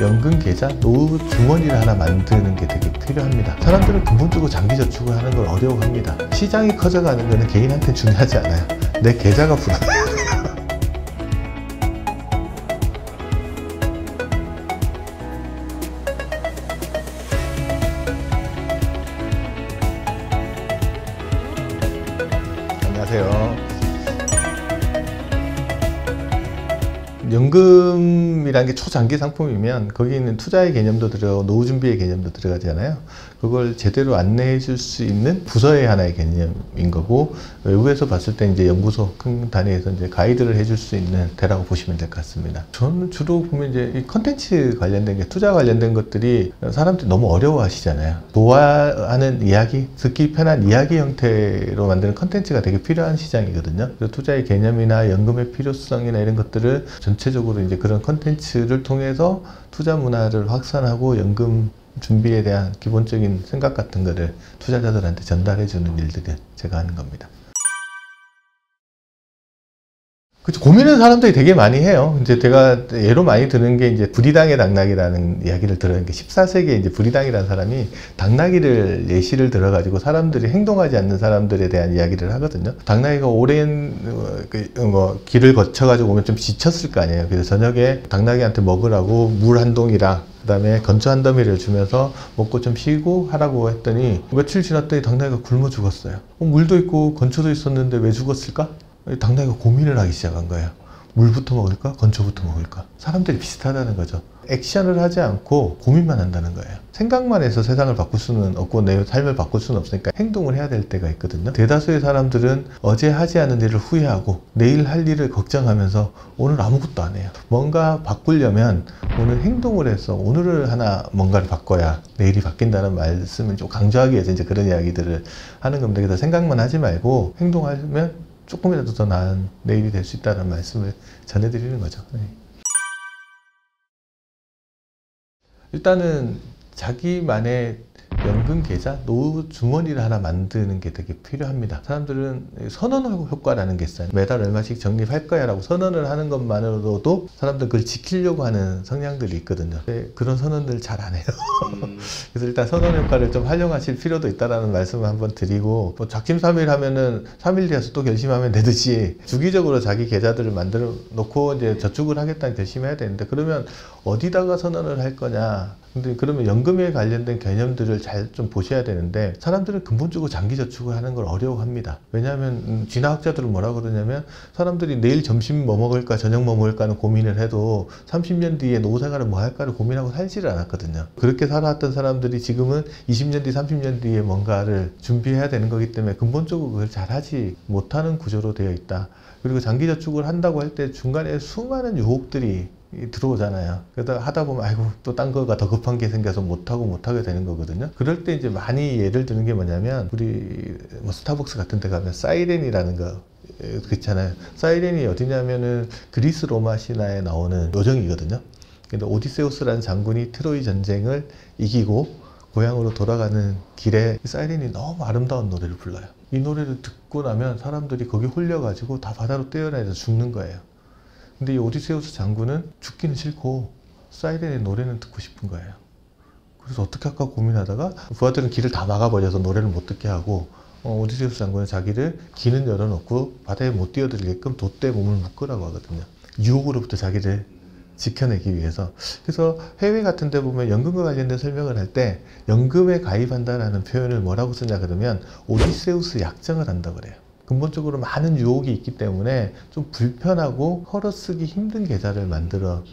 연금 계좌, 노후 주머니를 하나 만드는 게 되게 필요합니다. 사람들은 근본적으로 장기 저축을 하는 걸 어려워합니다. 시장이 커져가는 거는 개인한테 중요하지 않아요. 내 계좌가 불안해요. 안녕하세요. 연금이라는 게 초장기 상품이면 거기 있는 투자의 개념도 들어가고 노후 준비의 개념도 들어가잖아요. 그걸 제대로 안내해 줄 수 있는 부서의 하나의 개념인 거고, 외부에서 봤을 때 이제 연구소 큰 단위에서 이제 가이드를 해줄 수 있는 데라고 보시면 될 것 같습니다. 저는 주로 보면 이제 이 컨텐츠 관련된 게, 투자 관련된 것들이 사람들이 너무 어려워하시잖아요. 좋아하는 이야기, 듣기 편한 이야기 형태로 만드는 컨텐츠가 되게 필요한 시장이거든요. 그래서 투자의 개념이나 연금의 필요성이나 이런 것들을 전체적으로 이제 그런 컨텐츠를 통해서 투자 문화를 확산하고 연금 준비에 대한 기본적인 생각 같은 거를 투자자들한테 전달해 주는 일들을 제가 하는 겁니다. 그렇죠. 고민을 사람들이 되게 많이 해요. 이제 제가 예로 많이 드는 게 이제 불이당의 당나귀라는 이야기를 들어요. 14세기에 이제 불이당이라는 사람이 당나귀를 예시를 들어가지고 사람들이 행동하지 않는 사람들에 대한 이야기를 하거든요. 당나귀가 오랜 길을 거쳐가지고 오면 좀 지쳤을 거 아니에요. 그래서 저녁에 당나귀한테 먹으라고 물 한 동이랑 그다음에 건초 한 더미를 주면서 먹고 좀 쉬고 하라고 했더니 며칠 지났더니 당나귀가 굶어 죽었어요. 물도 있고 건초도 있었는데 왜 죽었을까? 당나귀가 고민을 하기 시작한 거예요. 물부터 먹을까? 건초부터 먹을까? 사람들이 비슷하다는 거죠. 액션을 하지 않고 고민만 한다는 거예요. 생각만 해서 세상을 바꿀 수는 없고 내 삶을 바꿀 수는 없으니까 행동을 해야 될 때가 있거든요. 대다수의 사람들은 어제 하지 않은 일을 후회하고 내일 할 일을 걱정하면서 오늘 아무것도 안 해요. 뭔가 바꾸려면 오늘 행동을 해서 오늘을 하나 뭔가를 바꿔야 내일이 바뀐다는 말씀을 좀 강조하기 위해서 이제 그런 이야기들을 하는 겁니다. 그래서 생각만 하지 말고 행동하면 조금이라도 더 나은 내일이 될 수 있다는 말씀을 전해드리는 거죠. 네. 일단은 자기만의 연금 계좌, 노후 주머니를 하나 만드는 게 되게 필요합니다. 사람들은 선언 효과라는 게 있어요. 매달 얼마씩 적립할 거야 라고 선언을 하는 것만으로도 사람들 그걸 지키려고 하는 성향들이 있거든요. 그런 선언들 잘 안 해요. 그래서 일단 선언 효과를 좀 활용하실 필요도 있다는 말씀을 한번 드리고, 뭐 작심삼일 하면은 3일 뒤에서 또 결심하면 되듯이 주기적으로 자기 계좌들을 만들어 놓고 이제 저축을 하겠다는 결심해야 되는데, 그러면 어디다가 선언을 할 거냐. 근데 그러면 연금에 관련된 개념들을 잘 좀 보셔야 되는데, 사람들은 근본적으로 장기 저축을 하는 걸 어려워합니다. 왜냐하면 진화학자들은 뭐라 그러냐면, 사람들이 내일 점심 뭐 먹을까 저녁 뭐 먹을까는 고민을 해도 30년 뒤에 노후 생활을 뭐 할까를 고민하고 살지를 않았거든요. 그렇게 살아왔던 사람들이 지금은 20년 뒤 30년 뒤에 뭔가를 준비해야 되는 거기 때문에 근본적으로 그걸 잘 하지 못하는 구조로 되어 있다. 그리고 장기 저축을 한다고 할 때 중간에 수많은 유혹들이 들어오잖아요. 그러다 하다 보면 아이고 또 딴 거가 더 급한 게 생겨서 못하게 되는 거거든요. 그럴 때 이제 많이 예를 드는 게 뭐냐면, 우리 뭐 스타벅스 같은 데 가면 사이렌이라는 거 그렇잖아요. 사이렌이 어디냐면은 그리스 로마 신화에 나오는 요정이거든요. 근데 오디세우스라는 장군이 트로이 전쟁을 이기고 고향으로 돌아가는 길에 사이렌이 너무 아름다운 노래를 불러요. 이 노래를 듣고 나면 사람들이 거기 홀려가지고 다 바다로 떼어내서 죽는 거예요. 근데 이 오디세우스 장군은 죽기는 싫고 사이렌의 노래는 듣고 싶은 거예요. 그래서 어떻게 할까 고민하다가 부하들은 길을 다 막아버려서 노래를 못 듣게 하고, 오디세우스 장군은 자기를 길은 열어놓고 바다에 못 뛰어들게끔 돛대에 몸을 묶으라고 하거든요. 유혹으로부터 자기를 지켜내기 위해서. 그래서 해외 같은 데 보면 연금과 관련된 설명을 할 때 연금에 가입한다라는 표현을 뭐라고 쓰냐 그러면 오디세우스 약정을 한다고 그래요. 근본적으로 많은 유혹이 있기 때문에 좀 불편하고 헐어쓰기 힘든 계좌를 만들어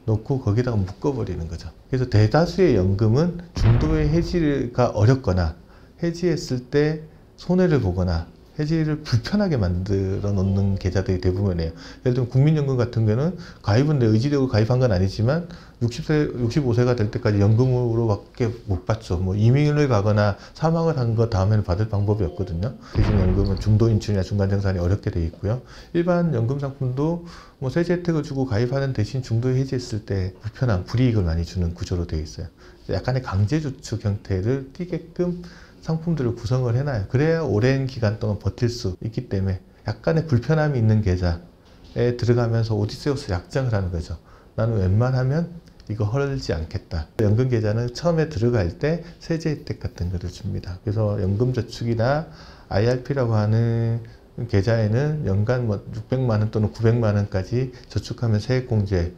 놓고 거기다가 묶어버리는 거죠. 그래서 대다수의 연금은 중도의 해지가 어렵거나 해지했을 때 손해를 보거나 해지를 불편하게 만들어 놓는 계좌들이 대부분이에요. 예를 들면 국민연금 같은 경우는 가입은 내 의지되고 가입한 건 아니지만 65세가 될 때까지 연금으로밖에 못 받죠. 뭐 이민을 가거나 사망을 한 거 다음에는 받을 방법이 없거든요. 대신 연금은 중도 인출이나 중간 정산이 어렵게 되어 있고요. 일반 연금 상품도 뭐 세제 혜택을 주고 가입하는 대신 중도에 해지했을 때 불편한 불이익을 많이 주는 구조로 되어 있어요. 약간의 강제저축 형태를 띠게끔 상품들을 구성을 해놔요. 그래야 오랜 기간 동안 버틸 수 있기 때문에 약간의 불편함이 있는 계좌에 들어가면서 오디세우스 약정을 하는 거죠. 나는 웬만하면 이거 헐지 않겠다. 연금계좌는 처음에 들어갈 때 세제 혜택 같은 거를 줍니다. 그래서 연금저축이나 IRP라고 하는 계좌에는 연간 뭐 600만 원 또는 900만 원까지 저축하면 세액공제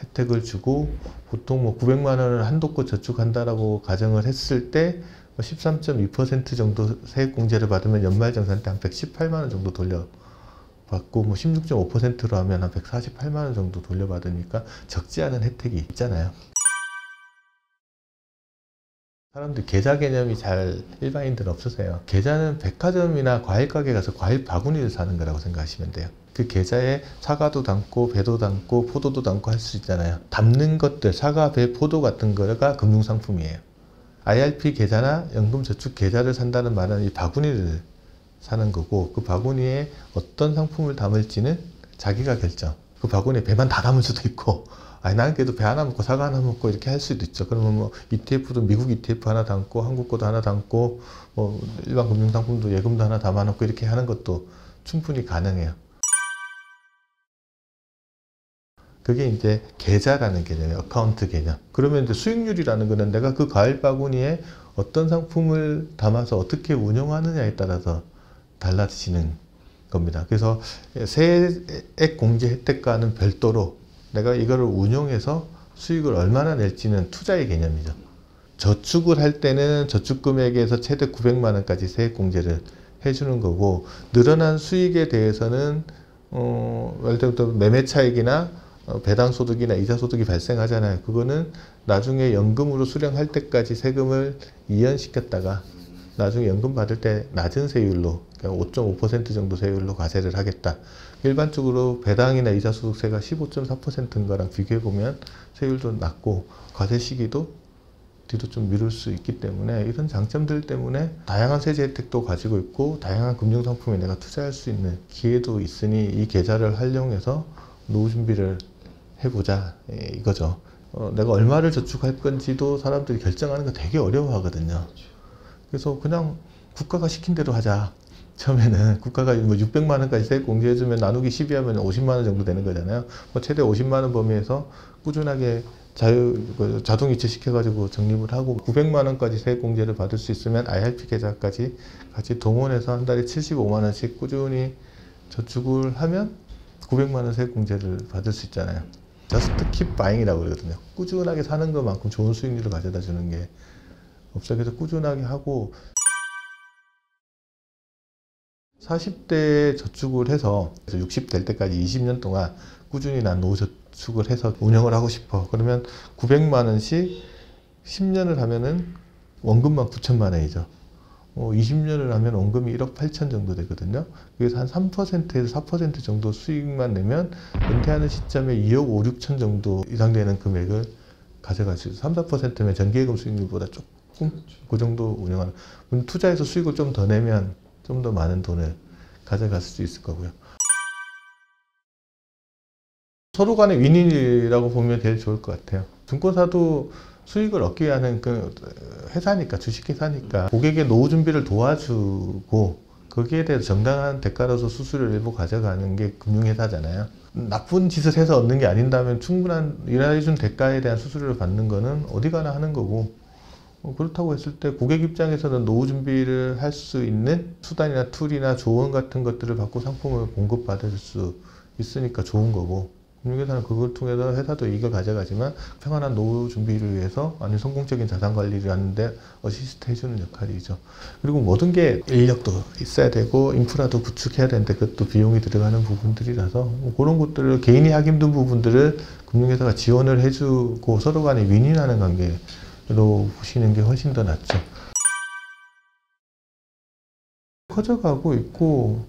혜택을 주고, 보통 뭐 900만 원을 한도껏 저축한다라고 가정을 했을 때 13.2% 정도 세액공제를 받으면 연말정산 때 한 118만 원 정도 돌려받고, 뭐 16.5%로 하면 한 148만 원 정도 돌려받으니까 적지 않은 혜택이 있잖아요. 사람들 계좌 개념이 잘 일반인들은 없으세요. 계좌는 백화점이나 과일가게 가서 과일 바구니를 사는 거라고 생각하시면 돼요. 그 계좌에 사과도 담고 배도 담고 포도도 담고 할 수 있잖아요. 담는 것들, 사과, 배, 포도 같은 거가 금융상품이에요. IRP 계좌나 연금저축 계좌를 산다는 말은 이 바구니를 사는 거고, 그 바구니에 어떤 상품을 담을지는 자기가 결정. 그 바구니에 배만 다 담을 수도 있고, 아니 나는 그래도 배 하나 먹고 사과 하나 먹고 이렇게 할 수도 있죠. 그러면 뭐 ETF도 미국 ETF 하나 담고 한국 거도 하나 담고 뭐 일반 금융상품도 예금도 하나 담아놓고 이렇게 하는 것도 충분히 가능해요. 그게 이제 계좌라는 개념이에요. 어카운트 개념. 그러면 이제 수익률이라는 거는 내가 그 과일 바구니에 어떤 상품을 담아서 어떻게 운영하느냐에 따라서 달라지는 겁니다. 그래서 세액 공제 혜택과는 별도로 내가 이거를 운용해서 수익을 얼마나 낼지는 투자의 개념이죠. 저축을 할 때는 저축 금액에서 최대 900만 원까지 세액 공제를 해주는 거고, 늘어난 수익에 대해서는 예를 들면 매매 차익이나 배당 소득이나 이자 소득이 발생하잖아요. 그거는 나중에 연금으로 수령할 때까지 세금을 이연시켰다가 나중에 연금 받을 때 낮은 세율로, 그러니까 5.5% 정도 세율로 과세를 하겠다. 일반적으로 배당이나 이자 소득세가 15.4%인 거랑 비교해보면 세율도 낮고 과세 시기도 뒤로 좀 미룰 수 있기 때문에, 이런 장점들 때문에 다양한 세제 혜택도 가지고 있고 다양한 금융상품에 내가 투자할 수 있는 기회도 있으니 이 계좌를 활용해서 노후 준비를 해보자, 이거죠. 내가 얼마를 저축할 건지도 사람들이 결정하는 거 되게 어려워하거든요. 그래서 그냥 국가가 시킨 대로 하자. 처음에는 국가가 뭐 600만 원까지 세액 공제해주면 나누기 12하면 50만 원 정도 되는 거잖아요. 뭐 최대 50만 원 범위에서 꾸준하게 자동이체 시켜가지고 적립을 하고, 900만 원까지 세액 공제를 받을 수 있으면 IRP 계좌까지 같이 동원해서 한 달에 75만 원씩 꾸준히 저축을 하면 900만 원 세액 공제를 받을 수 있잖아요. Just keep buying이라고 그러거든요. 꾸준하게 사는 것만큼 좋은 수익률을 가져다 주는 게 없어요. 그래서 꾸준하게 하고, 40대에 저축을 해서 60 될 때까지 20년 동안 꾸준히 난 노후 저축을 해서 운영을 하고 싶어. 그러면 900만 원씩 10년을 하면은 원금만 9천만 원이죠. 20년을 하면 원금이 1억 8천 정도 되거든요. 그래서 한 3%에서 4% 정도 수익만 내면 은퇴하는 시점에 2억 5, 6천 정도 이상 되는 금액을 가져갈 수 있어요. 3, 4%면 정기예금 수익률보다 조금 그 정도 운영하는. 투자해서 수익을 좀 더 내면 좀 더 많은 돈을 가져갈 수 있을 거고요. 서로 간의 윈윈이라고 보면 제일 좋을 것 같아요. 증권사도 수익을 얻기 위한 그 회사니까, 주식회사니까 고객의 노후 준비를 도와주고 거기에 대해서 정당한 대가로서 수수료를 일부 가져가는 게 금융회사잖아요. 나쁜 짓을 해서 얻는 게 아닌다면 충분한 일해준 대가에 대한 수수료를 받는 거는 어디 가나 하는 거고, 그렇다고 했을 때 고객 입장에서는 노후 준비를 할 수 있는 수단이나 툴이나 조언 같은 것들을 받고 상품을 공급받을 수 있으니까 좋은 거고, 금융회사는 그걸 통해서 회사도 이익을 가져가지만 평안한 노후 준비를 위해서 아니 성공적인 자산 관리를 하는데 어시스트 해주는 역할이죠. 그리고 모든 게 인력도 있어야 되고 인프라도 구축해야 되는데 그것도 비용이 들어가는 부분들이라서 그런 것들을 개인이 하기 힘든 부분들을 금융회사가 지원을 해주고 서로 간에 윈윈하는 관계로 보시는 게 훨씬 더 낫죠. 커져가고 있고,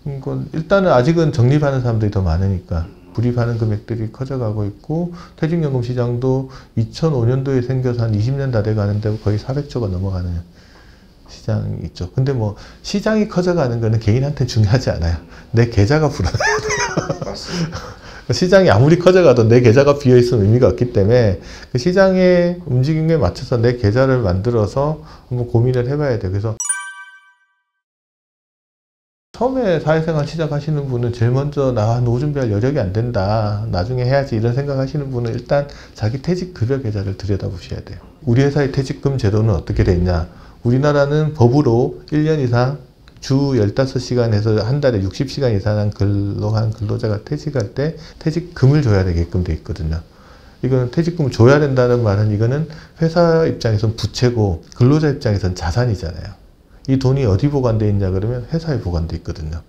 이건 일단은 아직은 적립하는 사람들이 더 많으니까 불입하는 금액들이 커져가고 있고, 퇴직연금 시장도 2005년도에 생겨서 한 20년 다 돼가는데 거의 400조가 넘어가는 시장이 있죠. 근데 뭐 시장이 커져가는 거는 개인한테 중요하지 않아요. 내 계좌가 불어나야 돼요. 맞습니다. 시장이 아무리 커져가도 내 계좌가 비어있으면 의미가 없기 때문에 그 시장의 움직임에 맞춰서 내 계좌를 만들어서 한번 고민을 해봐야 돼요. 그래서 처음에 사회생활 시작하시는 분은 제일 먼저 나 노후 준비할 여력이 안 된다, 나중에 해야지, 이런 생각하시는 분은 일단 자기 퇴직급여 계좌를 들여다보셔야 돼요. 우리 회사의 퇴직금 제도는 어떻게 돼 있냐. 우리나라는 법으로 1년 이상 주 15시간에서 한 달에 60시간 이상 근로한 근로자가 퇴직할 때 퇴직금을 줘야 되게끔 돼 있거든요. 이거는 퇴직금을 줘야 된다는 말은, 이거는 회사 입장에선 부채고 근로자 입장에선 자산이잖아요. 이 돈이 어디 보관되어 있냐 그러면 회사에 보관되어 있거든요.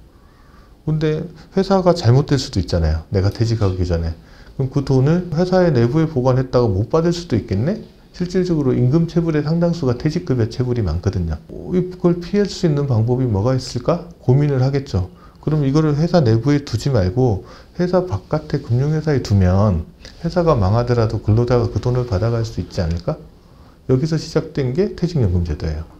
근데 회사가 잘못될 수도 있잖아요. 내가 퇴직하기 전에. 그럼 그 돈을 회사의 내부에 보관했다가 못 받을 수도 있겠네? 실질적으로 임금 체불의 상당수가 퇴직급여 체불이 많거든요. 이걸 피할 수 있는 방법이 뭐가 있을까? 고민을 하겠죠. 그럼 이거를 회사 내부에 두지 말고 회사 바깥에 금융회사에 두면 회사가 망하더라도 근로자가 그 돈을 받아갈 수 있지 않을까? 여기서 시작된 게 퇴직연금 제도예요.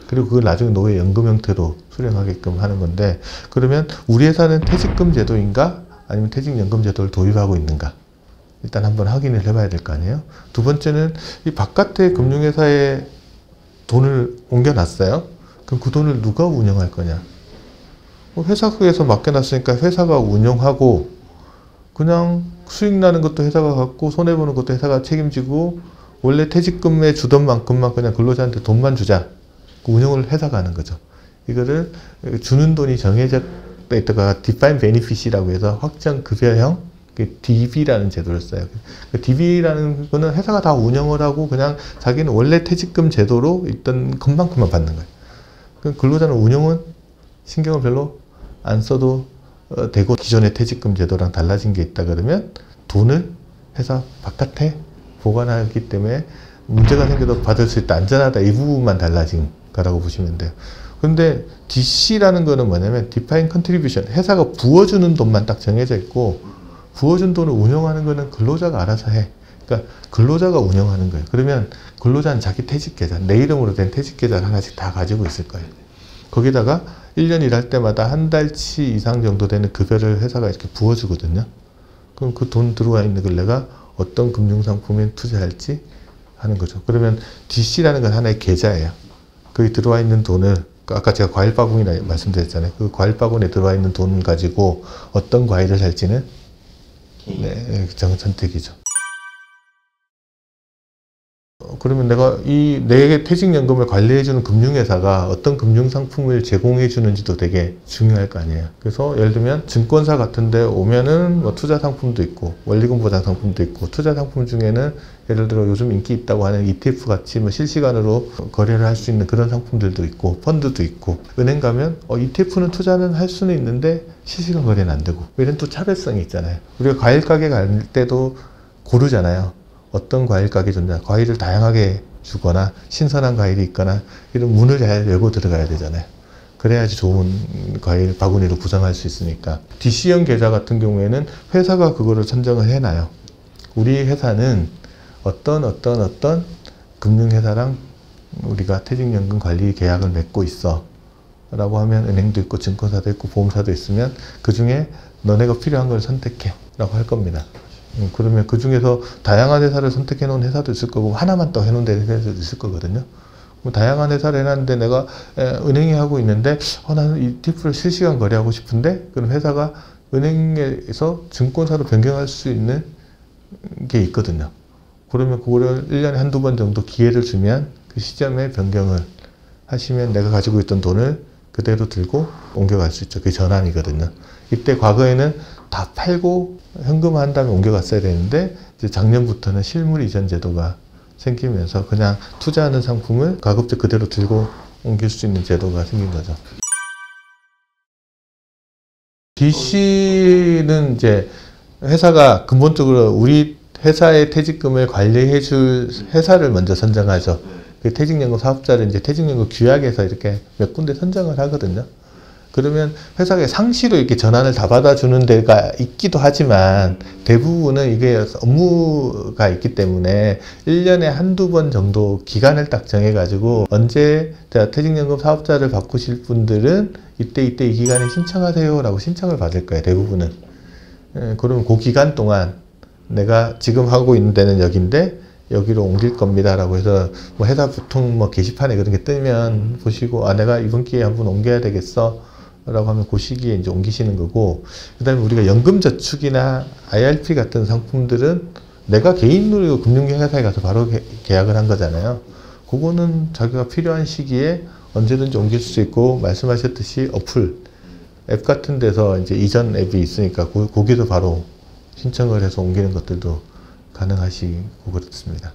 그리고 그걸 나중에 노예연금 형태로 수령하게끔 하는 건데, 그러면 우리 회사는 퇴직금 제도인가 아니면 퇴직연금 제도를 도입하고 있는가, 일단 한번 확인을 해봐야 될 거 아니에요. 두 번째는 이 바깥에 금융회사에 돈을 옮겨놨어요. 그럼 그 돈을 누가 운영할 거냐. 회사에서 맡겨놨으니까 회사가 운영하고, 그냥 수익 나는 것도 회사가 갖고 손해보는 것도 회사가 책임지고, 원래 퇴직금에 주던 만큼만 그냥 근로자한테 돈만 주자. 운영을 회사가 하는 거죠. 이거를 주는 돈이 정해져 있다가 Defined Benefit이라고 해서 확정급여형 DB라는 제도를 써요. DB라는 거는 회사가 다 운영을 하고 그냥 자기는 원래 퇴직금 제도로 있던 것만큼만 받는 거예요. 근로자는 운영은 신경을 별로 안 써도 되고, 기존의 퇴직금 제도랑 달라진 게 있다 그러면 돈을 회사 바깥에 보관하기 때문에 문제가 생겨도 받을 수 있다, 안전하다, 이 부분만 달라진 거라고 보시면 돼요. 근데 DC라는 거는 뭐냐면 Defined Contribution, 회사가 부어주는 돈만 딱 정해져 있고, 부어준 돈을 운영하는 거는 근로자가 알아서 해. 그러니까 근로자가 운영하는 거예요. 그러면 근로자는 자기 퇴직계좌, 내 이름으로 된 퇴직계좌를 하나씩 다 가지고 있을 거예요. 거기다가 1년 일할 때마다 한 달치 이상 정도 되는 급여를 회사가 이렇게 부어주거든요. 그럼 그 돈 들어와 있는 걸 내가 어떤 금융상품에 투자할지 하는 거죠. 그러면 DC라는 건 하나의 계좌예요. 거기 들어와 있는 돈을, 아까 제가 과일 바구니라 말씀드렸잖아요. 그 과일 바구니에 들어와 있는 돈 가지고 어떤 과일을 살지는 선택이죠. 그러면 내가 내 퇴직연금을 관리해주는 금융회사가 어떤 금융상품을 제공해주는지도 되게 중요할 거 아니에요. 그래서 예를 들면 증권사 같은 데 오면은 뭐 투자상품도 있고 원리금 보장상품도 있고, 투자상품 중에는 예를 들어 요즘 인기 있다고 하는 ETF 같이 뭐 실시간으로 거래를 할 수 있는 그런 상품들도 있고, 펀드도 있고, 은행 가면 ETF는 투자는 할 수는 있는데 실시간 거래는 안 되고, 이런 또 차별성이 있잖아요. 우리가 과일 가게 갈 때도 고르잖아요. 어떤 과일 가게 좋냐, 과일을 다양하게 주거나 신선한 과일이 있거나 이런 문을 잘 열고 들어가야 되잖아요. 그래야지 좋은 과일 바구니로 구성할 수 있으니까. DC형 계좌 같은 경우에는 회사가 그거를 선정을 해놔요. 우리 회사는 어떤 금융회사랑 우리가 퇴직연금 관리 계약을 맺고 있어 라고 하면, 은행도 있고 증권사도 있고 보험사도 있으면 그 중에 너네가 필요한 걸 선택해 라고 할 겁니다. 그러면 그 중에서 다양한 회사를 선택해 놓은 회사도 있을 거고, 하나만 또 해놓은 회사도 있을 거거든요. 뭐 다양한 회사를 해놨는데 내가 은행에 하고 있는데 나는 ETF를 실시간 거래하고 싶은데, 그럼 회사가 은행에서 증권사로 변경할 수 있는 게 있거든요. 그러면 그거를 1년에 한두 번 정도 기회를 주면 그 시점에 변경을 하시면 내가 가지고 있던 돈을 그대로 들고 옮겨갈 수 있죠. 그게 전환이거든요. 이때 과거에는 다 팔고 현금화한 다음에 옮겨갔어야 되는데, 이제 작년부터는 실물 이전 제도가 생기면서 그냥 투자하는 상품을 가급적 그대로 들고 옮길 수 있는 제도가 생긴 거죠. DC는 이제 회사가 근본적으로 우리 회사의 퇴직금을 관리해 줄 회사를 먼저 선정하죠. 그 퇴직연금 사업자를 이제 퇴직연금 규약에서 이렇게 몇 군데 선정을 하거든요. 그러면 회사가 상시로 이렇게 전환을 다 받아주는 데가 있기도 하지만, 대부분은 이게 업무가 있기 때문에 1년에 한두 번 정도 기간을 딱 정해가지고, 언제 퇴직연금 사업자를 바꾸실 분들은 이때 이 기간에 신청하세요 라고 신청을 받을 거예요, 대부분은. 그러면 그 기간 동안 내가 지금 하고 있는 데는 여기인데 여기로 옮길 겁니다 라고 해서, 뭐 회사 보통 뭐 게시판에 그런 게 뜨면 보시고, 내가 이번 기회에 한번 옮겨야 되겠어 라고 하면 그 시기에 이제 옮기시는 거고, 그 다음에 우리가 연금저축이나 IRP 같은 상품들은 내가 개인으로 금융회사에 가서 바로 계약을 한 거잖아요. 그거는 자기가 필요한 시기에 언제든지 옮길 수 있고, 말씀하셨듯이 어플, 앱 같은 데서 이제 이전 앱이 있으니까 거기도 바로 신청을 해서 옮기는 것들도 가능하시고 그렇습니다.